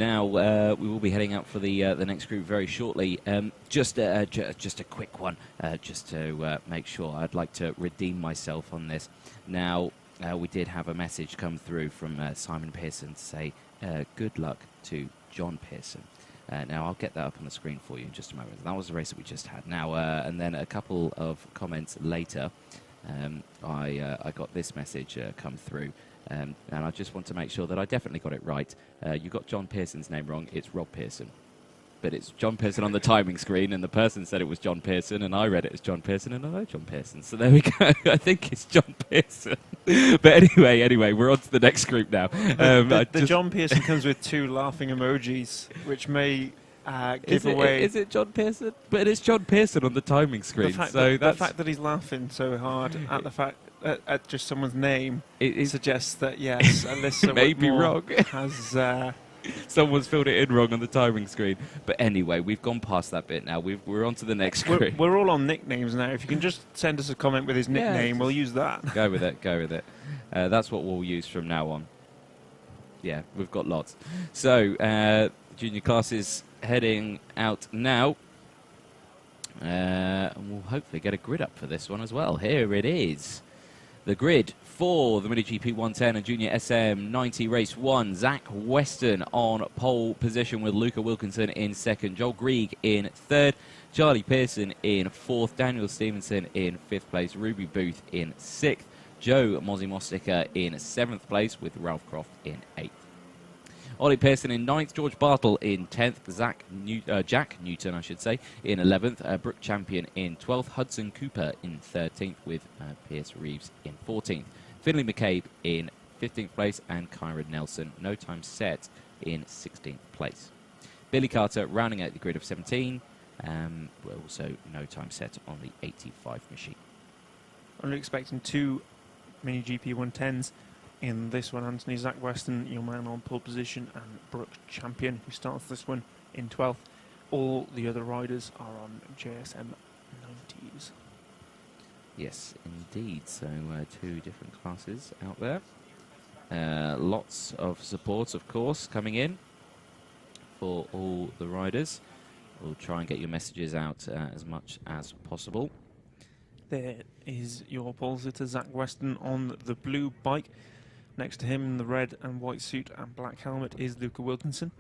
Now, we will be heading out for the next group very shortly. Just a quick one, just to make sure. I'd like to redeem myself on this. Now, we did have a message come through from Simon Pearson to say good luck to John Pearson. Now, I'll get that up on the screen for you in just a moment. That was the race that we just had. Now, and then a couple of comments later, I got this message come through. And I just want to make sure that I definitely got it right. You got John Pearson's name wrong. It's Rob Pearson. But it's John Pearson on the timing screen, and the person said it was John Pearson, and I read it as John Pearson, and I know John Pearson. So there we go. I think it's John Pearson. But anyway, we're on to the next group now. The John Pearson comes with 2 laughing emojis, which may give away... Is it John Pearson? But it's John Pearson on the timing screen. The fact that he's laughing so hard at the fact... at just someone's name, it suggests that, yes, Alyssa may be wrong. Has... Someone's filled it in wrong on the timing screen. But anyway, we've gone past that bit now. We're on to the next group. We're all on nicknames now. If you can just send us a comment with his nickname, we'll use that. Go with it, go with it. That's what we'll use from now on. Yeah, we've got lots. So, junior classes heading out now. And we'll hopefully get a grid up for this one as well. Here it is. The grid for the Mini GP 110 and Junior SM90 Race 1. Zach Weston on pole position with Luca Wilkinson in second. Joel Grieg in third. Charlie Pearson in fourth. Daniel Stevenson in fifth place. Ruby Booth in sixth. Joe Mosika in seventh place with Ralph Croft in eighth. Ollie Pearson in 9th, George Bartle in 10th, Jack Newton, I should say, in 11th, Brooke Champion in 12th, Hudson Cooper in 13th with Pierce Reeves in 14th, Finley McCabe in 15th place and Kyra Nelson, no time set, in 16th place. Billy Carter rounding out the grid of 17, also no time set on the 85 machine. I'm expecting 2 Mini GP 110s. In this one, Anthony, Zach Weston, your man on pole position, and Brooke Champion, who starts this one in 12th. All the other riders are on JSM 90s. Yes, indeed. So 2 different classes out there. Lots of support, of course, coming in for all the riders. We'll try and get your messages out as much as possible. There is your pole sitter, Zach Weston, on the blue bike. Next to him in the red and white suit and black helmet is Luca Wilkinson.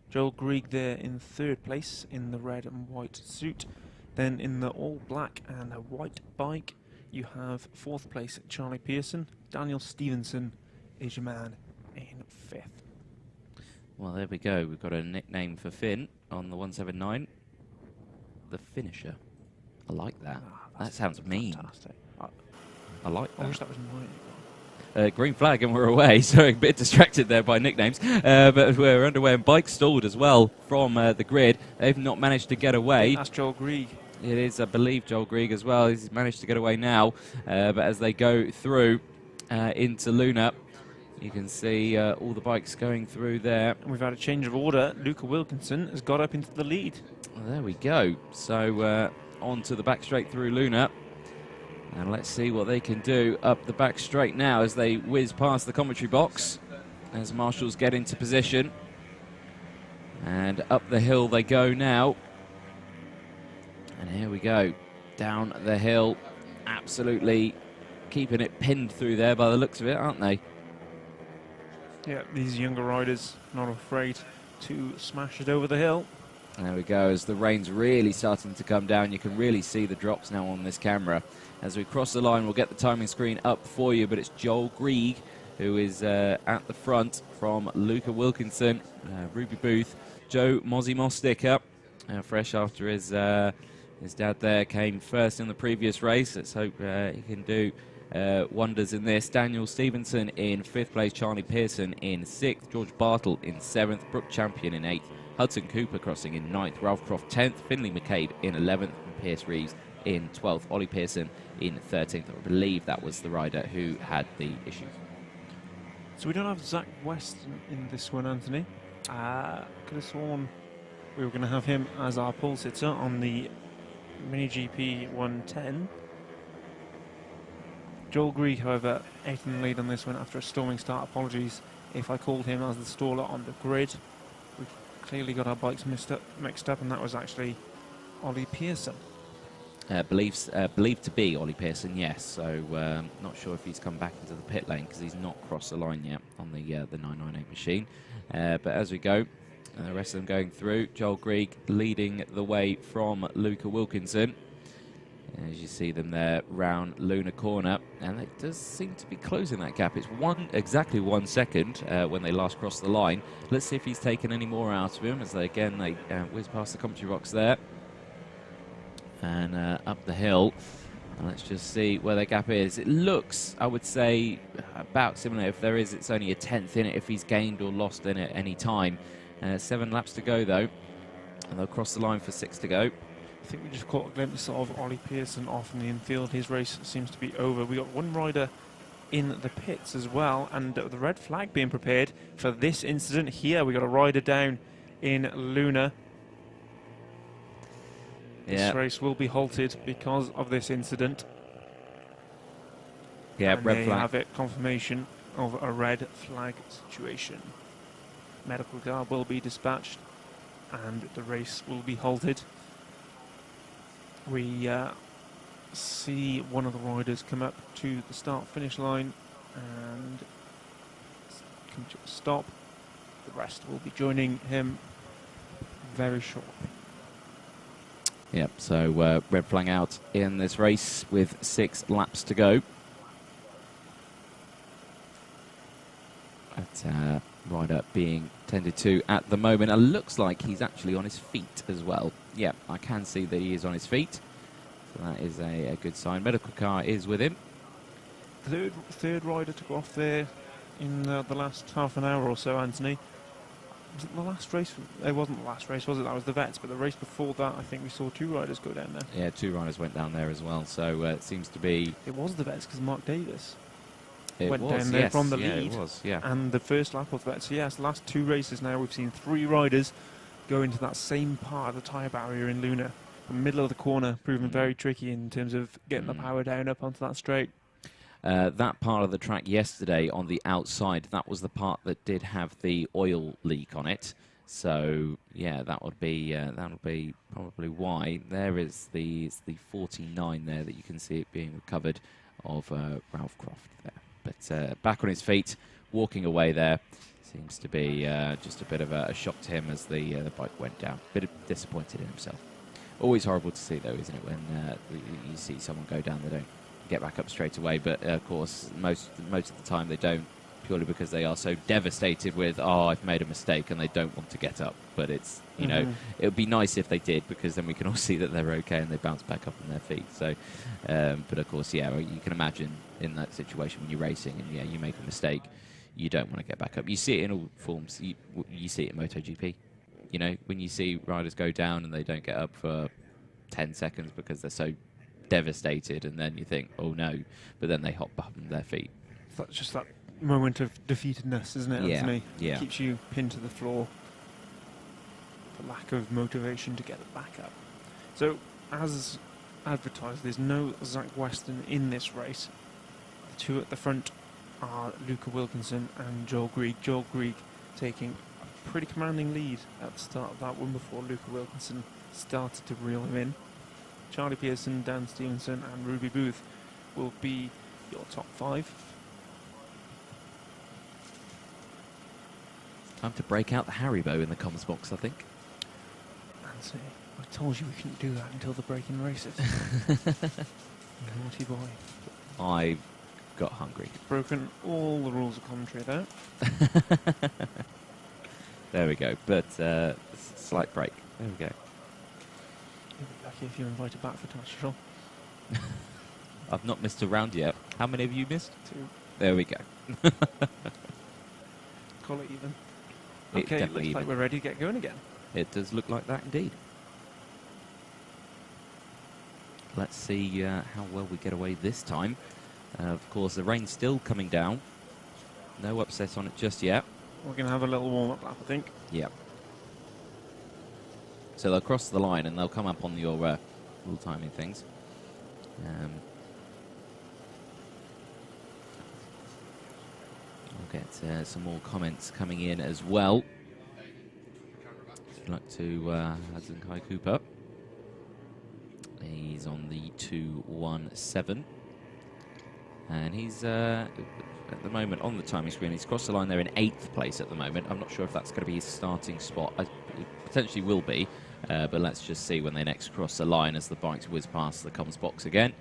Joel Grieg there in 3rd place in the red and white suit. Then in the all black and a white bike, you have 4th place Charlie Pearson. Daniel Stevenson is your man in 5th. Well, there we go. We've got a nickname for Finn on the 179. The Finisher. I like that. That sounds mean. Fantastic. I like that. I wish that was mine. Green flag and we're away, so a bit distracted there by nicknames. But we're underway and bike stalled as well from the grid. They've not managed to get away. That's Joel Grieg. It is, I believe, Joel Grieg as well. He's managed to get away now. But as they go through into Luna, you can see all the bikes going through there. And we've had a change of order. Luca Wilkinson has got up into the lead. Well, there we go. So on to the back straight through Luna. And let's see what they can do up the back straight now as they whiz past the commentary box. As marshals get into position. And up the hill they go now. And here we go. Down the hill. Absolutely keeping it pinned through there by the looks of it, aren't they? Yeah, these younger riders not afraid to smash it over the hill. There we go, as the rain's really starting to come down. You can really see the drops now on this camera. As we cross the line, we'll get the timing screen up for you, but it's Joel Grieg who is at the front from Luca Wilkinson, Ruby Booth, Joe Mosika, fresh after his dad there came first in the previous race. Let's hope he can do wonders in this. Daniel Stevenson in 5th place, Charlie Pearson in 6th, George Bartle in 7th, Brooke Champion in 8th, Hudson Cooper crossing in 9th, Ralph Croft 10th, Finley McCabe in 11th, and Pierce Reeves in 12th. Ollie Pearson in 13th. I believe that was the rider who had the issue. So we don't have Zach Weston in this one, Anthony. Could have sworn we were going to have him as our pole sitter on the Mini GP 110. Joel Grieg, however, 8th in the lead on this one after a storming start. Apologies if I called him as the staller on the grid. We clearly got our bikes mixed up, and that was actually Ollie Pearson. Believed to be Ollie Pearson, yes. So not sure if he's come back into the pit lane because he's not crossed the line yet on the 998 machine. But as we go, the rest of them going through. Joel Grieg leading the way from Luca Wilkinson. As you see them there round Luna Corner, and it does seem to be closing that gap. It's exactly 1 second when they last crossed the line. Let's see if he's taken any more out of him as they whiz past the commentary box there and up the hill. And let's just see where the gap is. It looks, I would say, about similar. If there is, it's only a tenth in it if he's gained or lost in it any time. 7 laps to go though, and they'll cross the line for 6 to go. I think we just caught a glimpse of Ollie Pearson off in the infield. His race seems to be over. We got one rider in the pits as well, and the red flag being prepared for this incident here. We got a rider down in Luna. This race will be halted because of this incident. Yeah, and red flag. Have it, confirmation of a red flag situation. Medical car will be dispatched, and the race will be halted. We see one of the riders come up to the start-finish line and come to a stop. The rest will be joining him very shortly. Yep, so red flag out in this race with 6 laps to go. That rider being tended to at the moment. It looks like he's actually on his feet as well. Yep, I can see that he is on his feet. So that is a good sign. Medical car is with him. Third rider to go off there in the last half an hour or so, Anthony. Was it the last race? It wasn't the last race, was it? That was the Vets, but the race before that, I think we saw 2 riders go down there. Yeah, 2 riders went down there as well, so it seems to be... It was the Vets, because Mark Davis went down there from the yeah, lead. It was, yeah. And the first lap of that. So yes, last 2 races now, we've seen 3 riders go into that same part of the tyre barrier in Luna. The middle of the corner, proving very tricky in terms of getting the power down up onto that straight. That part of the track yesterday on the outside, that was the part that did have the oil leak on it. So yeah, that would be probably why. There is the 49 there that you can see it being recovered of Ralph Croft there. But back on his feet, walking away there. Seems to be just a bit of a shock to him as the bike went down. Bit disappointed in himself. Always horrible to see though, isn't it, when you see someone go down, they don't get back up straight away. But of course, most of the time they don't, purely because they are so devastated with, oh, I've made a mistake, and they don't want to get up. But it's, you know, it would be nice if they did, because then we can all see that they're okay and they bounce back up on their feet. So, but of course, yeah, you can imagine in that situation when you're racing and yeah, you make a mistake, you don't want to get back up. You see it in all forms. You see it in MotoGP. You know, when you see riders go down and they don't get up for 10 seconds because they're so devastated, and then you think, oh no, but then they hop up on their feet. That's just that moment of defeatedness, isn't it, Anthony? Yeah. It keeps you pinned to the floor for lack of motivation to get it back up. So, as advertised, there's no Zach Weston in this race. The 2 at the front are Luca Wilkinson and Joel Grieg. Joel Grieg taking a pretty commanding lead at the start of that one before Luca Wilkinson started to reel him in. Charlie Pearson, Dan Stevenson and Ruby Booth will be your top 5. Time to break out the Haribo in the comms box, I think. Anthony, I told you we couldn't do that until the break-in races. Naughty boy. I got hungry. Broken all the rules of commentary there. There we go. But slight break. There we go. You'll be lucky if you're invited back for touch control. I've not missed a round yet. How many have you missed? 2. There we go. Call it even. It Okay, definitely looks like even. we're ready to get going again. It does look like that indeed. Let's see how well we get away this time. Of course, the rain's still coming down. No upset on it just yet. We're going to have a little warm-up lap, I think. Yep. So they'll cross the line and they'll come up on your rule timing things. We'll get some more comments coming in as well. Good luck to Hudson Kai Cooper. He's on the 217. And he's, at the moment, on the timing screen, he's crossed the line there in 8th place at the moment. I'm not sure if that's going to be his starting spot. It potentially will be, but let's just see when they next cross the line as the bikes whiz past the comms box again.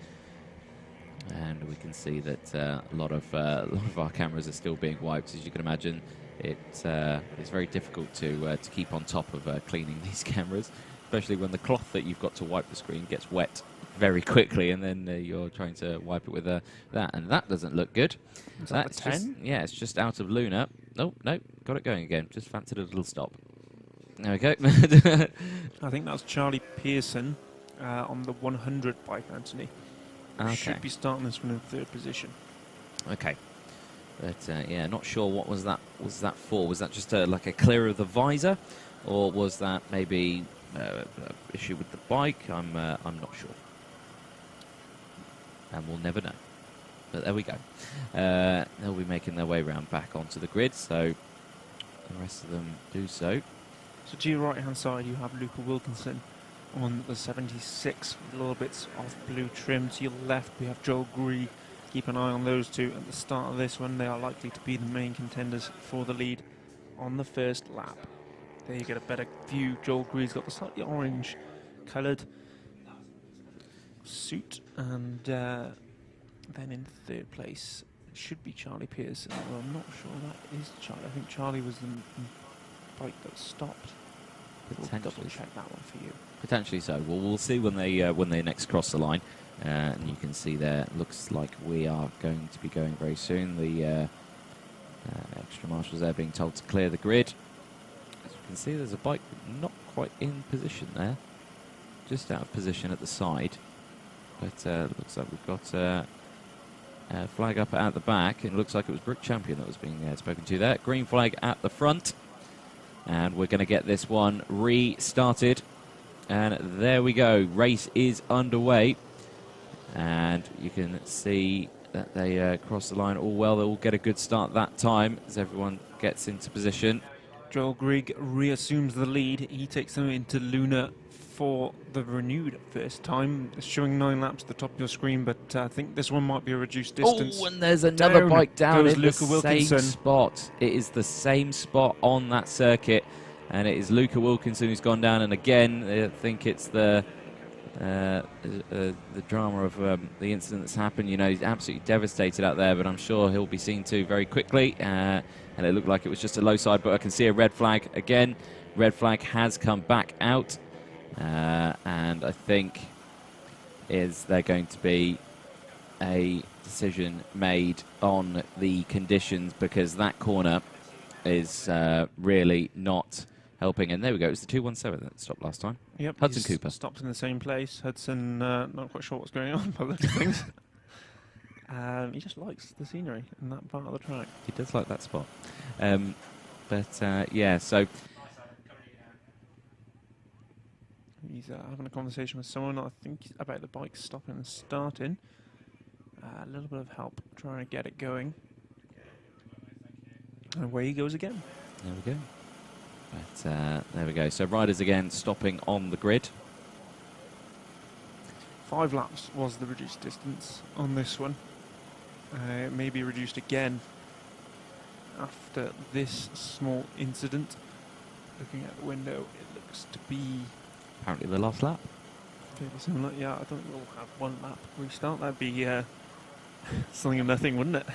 And we can see that a lot of our cameras are still being wiped. As you can imagine, it's very difficult to keep on top of cleaning these cameras, especially when the cloth that you've got to wipe the screen gets wet very quickly, and then you're trying to wipe it with that, and that doesn't look good. Is that the 10? Yeah, it's just out of Luna. Oh, no, got it going again. Just fancied a little stop. There we go. I think that's Charlie Pearson on the 100 bike, Anthony. Okay. Should be starting this one in 3rd position. Okay. But yeah, not sure what was that for. Was that just like a clear of the visor, or was that maybe issue with the bike? I'm not sure, and we'll never know. But there we go. They'll be making their way round back onto the grid, so the rest of them do so. So to your right-hand side, you have Luca Wilkinson on the 76 with little bits of blue trim. To your left, we have Joel Gree. Keep an eye on those two at the start of this one. They are likely to be the main contenders for the lead on the first lap. There you get a better view. Joel Gree's got the slightly orange coloured suit, and then in 3rd place it should be Charlie Pearson. Well, I'm not sure that is Charlie. I think Charlie was the bike that stopped. We'll double check that one for you. Potentially so. Well, we'll see when they next cross the line. And you can see there, looks like we are going to be going very soon. The extra marshals there being told to clear the grid. As you can see, there's a bike not quite in position there. Just out of position at the side. But looks like we've got a flag up at the back. It looks like it was Brooke Champion that was being spoken to there. Green flag at the front. And we're going to get this one restarted. And there we go. Race is underway. And you can see that they cross the line all well. They will get a good start that time as everyone gets into position. Joel Grigg reassumes the lead. He takes them into Luna for the renewed first time. It's showing 9 laps at the top of your screen, but I think this one might be a reduced distance. Oh, and there's another bike down in Luca the Wilkinson. same spot. It is the same spot on that circuit, and it is Luca Wilkinson who's gone down. And again, I think it's the drama of the incident that's happened. You know, he's absolutely devastated out there, but I'm sure he'll be seen to very quickly. And it looked like it was just a low side, but I can see a red flag again. Red flag has come back out, and I think is there going to be a decision made on the conditions, because that corner is really not helping. And there we go. It was the 217 that stopped last time. Yep, Hudson Cooper stopped in the same place. Hudson, not quite sure what's going on by the looks of things. He just likes the scenery in that part of the track. He does like that spot. Yeah, so he's having a conversation with someone, I think, about the bike stopping and starting. A little bit of help trying to get it going. And away he goes again. there we go. But there we go. So riders again stopping on the grid. 5 laps was the reduced distance on this one. It may be reduced again after this small incident. Looking out the window, it looks to be Apparently the last lap. fairly similar. Yeah, I think we'll have 1 lap restart. That'd be something of nothing, wouldn't it?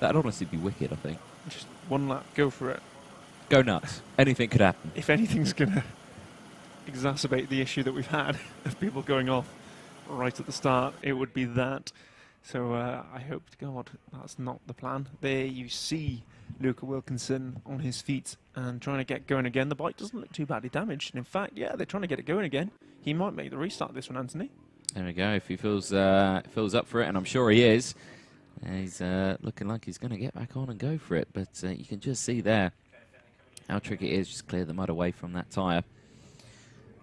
That'd honestly be wicked, I think. Just 1 lap, go for it. Go nuts. Anything could happen. If anything's going to exacerbate the issue that we've had of people going off right at the start, it would be that. So I hope to God that's not the plan. There you see Luca Wilkinson on his feet and trying to get going again. The bike doesn't look too badly damaged. And in fact, yeah, they're trying to get it going again. He might make the restart this one, Anthony. There we go. If he feels up for it, and I'm sure he is, he's looking like he's going to get back on and go for it. But you can just see there how tricky it is. Just clear the mud away from that tyre.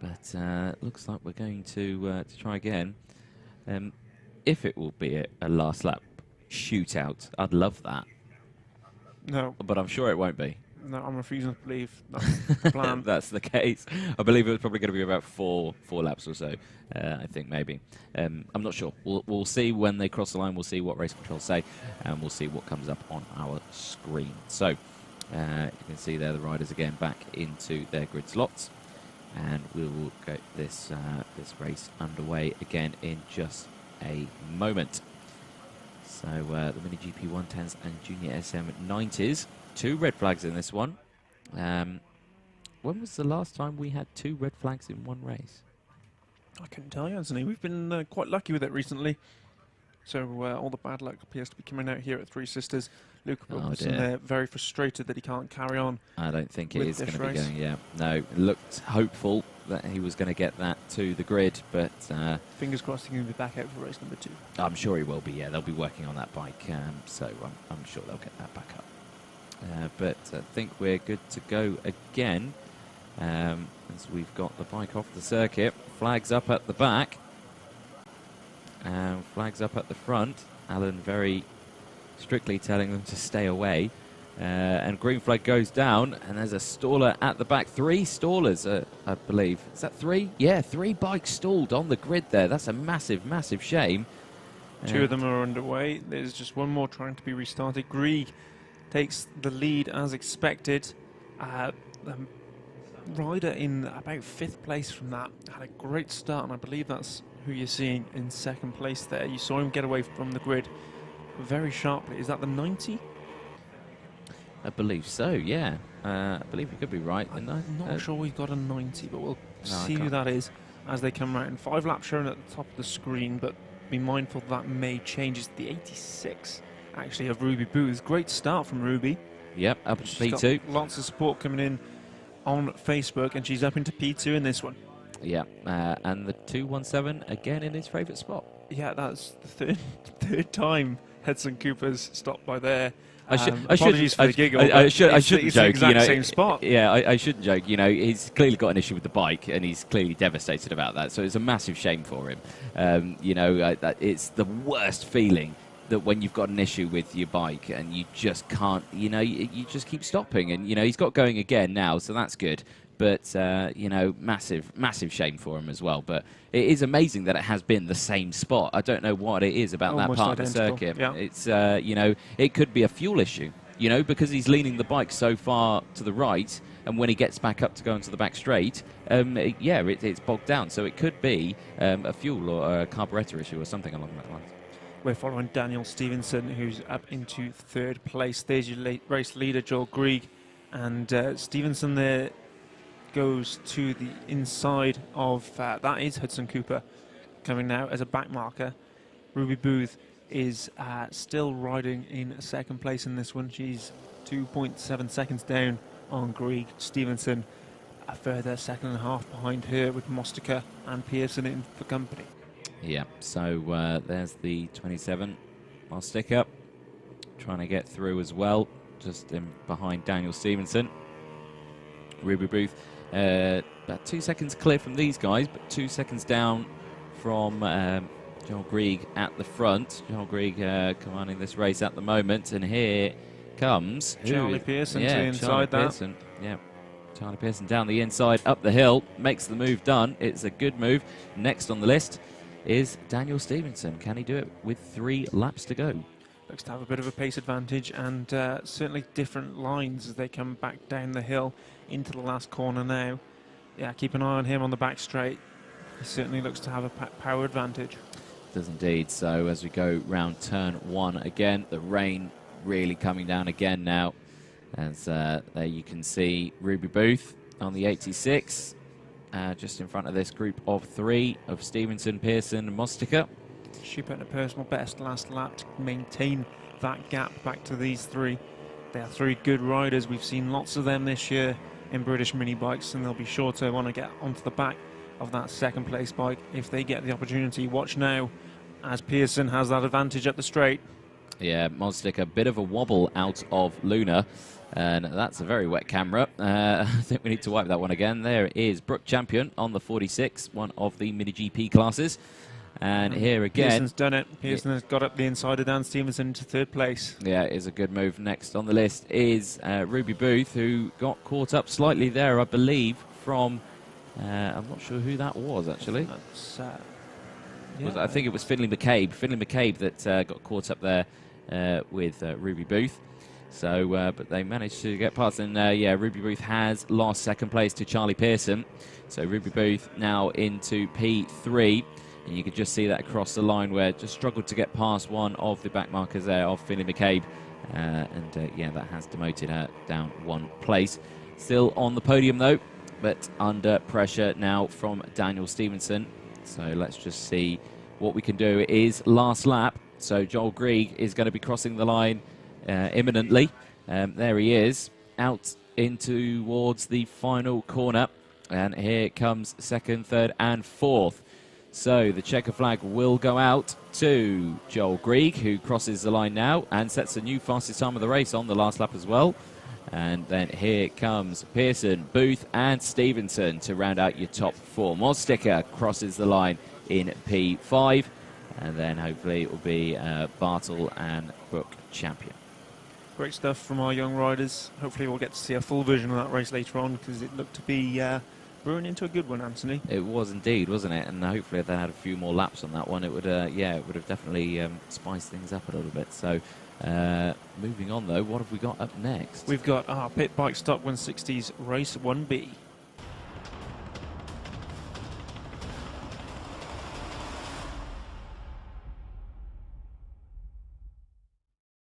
But looks like we're going to try again. If it will be a last lap shootout, I'd love that. No. But I'm sure it won't be. No, I'm refusing to believe that's the plan. That's the case. I believe it was probably going to be about four laps or so. I think maybe. I'm not sure. We'll see when they cross the line. We'll see what race controls say, and we'll see what comes up on our screen. So you can see there the riders again back into their grid slots, and we will get this race underway again in just a moment. So the Mini GP 110s and Junior SM90s. 2 red flags in this one. When was the last time we had 2 red flags in one race? I couldn't tell you, Anthony. We've been quite lucky with it recently. So all the bad luck appears to be coming out here at Three Sisters. Luke Wilkinson very frustrated that he can't carry on. I don't think it is going to be going. Yeah, no. It looked hopeful that he was going to get that to the grid, but fingers crossed he's going to be back out for race number 2. I'm sure he will be. Yeah, they'll be working on that bike, so I'm sure they'll get that back up. But I think we're good to go again, as we've got the bike off the circuit. Flags up at the back, flags up at the front. Alan very strictly telling them to stay away. And green flag goes down, and there's a staller at the back. 3 stallers, I believe. Is that 3? Yeah, 3 bikes stalled on the grid there. That's a massive, massive shame. 2 of them are underway. There's just one more trying to be restarted. Grieg takes the lead as expected. The rider in about 5th place from that had a great start, and I believe that's who you're seeing in 2nd place there. You saw him get away from the grid very sharply. Is that the 90? I believe so, yeah. I believe you could be right. I'm not sure we've got a 90, but we'll see who that is as they come around. 5 laps shown at the top of the screen, but be mindful that may change. It's the 86, actually, of Ruby Booth. Great start from Ruby. Yep, up to P2. Lots of support coming in on Facebook, and she's up into P2 in this one. Yeah, and the 217 again in his favourite spot. Yeah, that's the third time Hudson Cooper's stopped by there. I shouldn't joke. Same spot. Yeah, I shouldn't joke. You know, he's clearly got an issue with the bike, and he's clearly devastated about that. So it's a massive shame for him. It's the worst feeling that when you've got an issue with your bike and you just can't. You just keep stopping, and he's got going again now, so that's good. But, massive shame for him as well. But it is amazing that it has been the same spot. I don't know what it is about that part of the circuit. Yeah. It's, it could be a fuel issue, because he's leaning the bike so far to the right, and when he gets back up to go into the back straight, it's bogged down. So it could be a fuel or a carburetor issue or something along that line. We're following Daniel Stevenson, who's up into 3rd place. There's your race leader, Joel Grieg. And Stevenson there goes to the inside of that is Hudson Cooper coming now as a back marker. Ruby Booth is still riding in 2nd place in this one. She's 2.7 seconds down on Grieg. Stevenson a further 2.5 behind her, with Mostica and Pearson in for company. Yeah, so there's the 27 Mostica trying to get through as well, just in behind Daniel Stevenson. Ruby Booth about 2 seconds clear from these guys, but 2 seconds down from Joel Grieg at the front. Joel Grieg commanding this race at the moment, and here comes Charlie Pearson to the inside Pearson. Yeah, Charlie Pearson down the inside, up the hill, makes the move done. It's a good move. Next on the list is Daniel Stevenson. Can he do it with 3 laps to go? Looks to have a bit of a pace advantage, and certainly different lines as they come back down the hill into the last corner now. Yeah, keep an eye on him on the back straight. He certainly looks to have a power advantage. Does indeed. So as we go round turn 1 again, the rain really coming down again now. As there you can see Ruby Booth on the 86, just in front of this group of 3 of Stevenson, Pearson and Mostica. She put in a personal best last lap to maintain that gap back to these 3. They are 3 good riders. We've seen lots of them this year in British mini bikes, and they'll be sure to want to get onto the back of that 2nd place bike if they get the opportunity. Watch now as Pearson has that advantage up the straight. Yeah, Mostica, a bit of a wobble out of Luna, and that's a very wet camera. I think we need to wipe that one again. There is Brooke Champion on the 46, one of the Mini GP classes. And here again, Pearson's done it. Pearson has got up the inside of Dan Stevenson to 3rd place. Yeah, it is a good move. Next on the list is Ruby Booth, who got caught up slightly there, I believe, from... I'm not sure who that was, actually. I think it was Finley McCabe. Finley McCabe that got caught up there with Ruby Booth. So, but they managed to get past. And, yeah, Ruby Booth has lost 2nd place to Charlie Pearson. So Ruby Booth now into P3. And you can just see that across the line where just struggled to get past one of the back markers there of Finley McCabe. Yeah, that has demoted her down 1 place. Still on the podium, though, but under pressure now from Daniel Stevenson. So let's just see what we can do. It is last lap, so Joel Grieg is going to be crossing the line imminently. There he is, out in towards the final corner. And here comes 2nd, 3rd and 4th. So the checker flag will go out to Joel Grieg, who crosses the line now and sets a new fastest time of the race on the last lap as well. And then here comes Pearson, Booth and Stevenson to round out your top 4. Mossticker crosses the line in P5. And then hopefully it will be Bartle and Brook champion. Great stuff from our young riders. Hopefully we'll get to see a full version of that race later on, because it looked to be brewing into a good one, Anthony. It was indeed, wasn't it? And hopefully if they had a few more laps on that one, it would, yeah, it would have definitely spiced things up a little bit. So moving on, though, what have we got up next? We've got our Pit Bike Stock 160s Race 1B.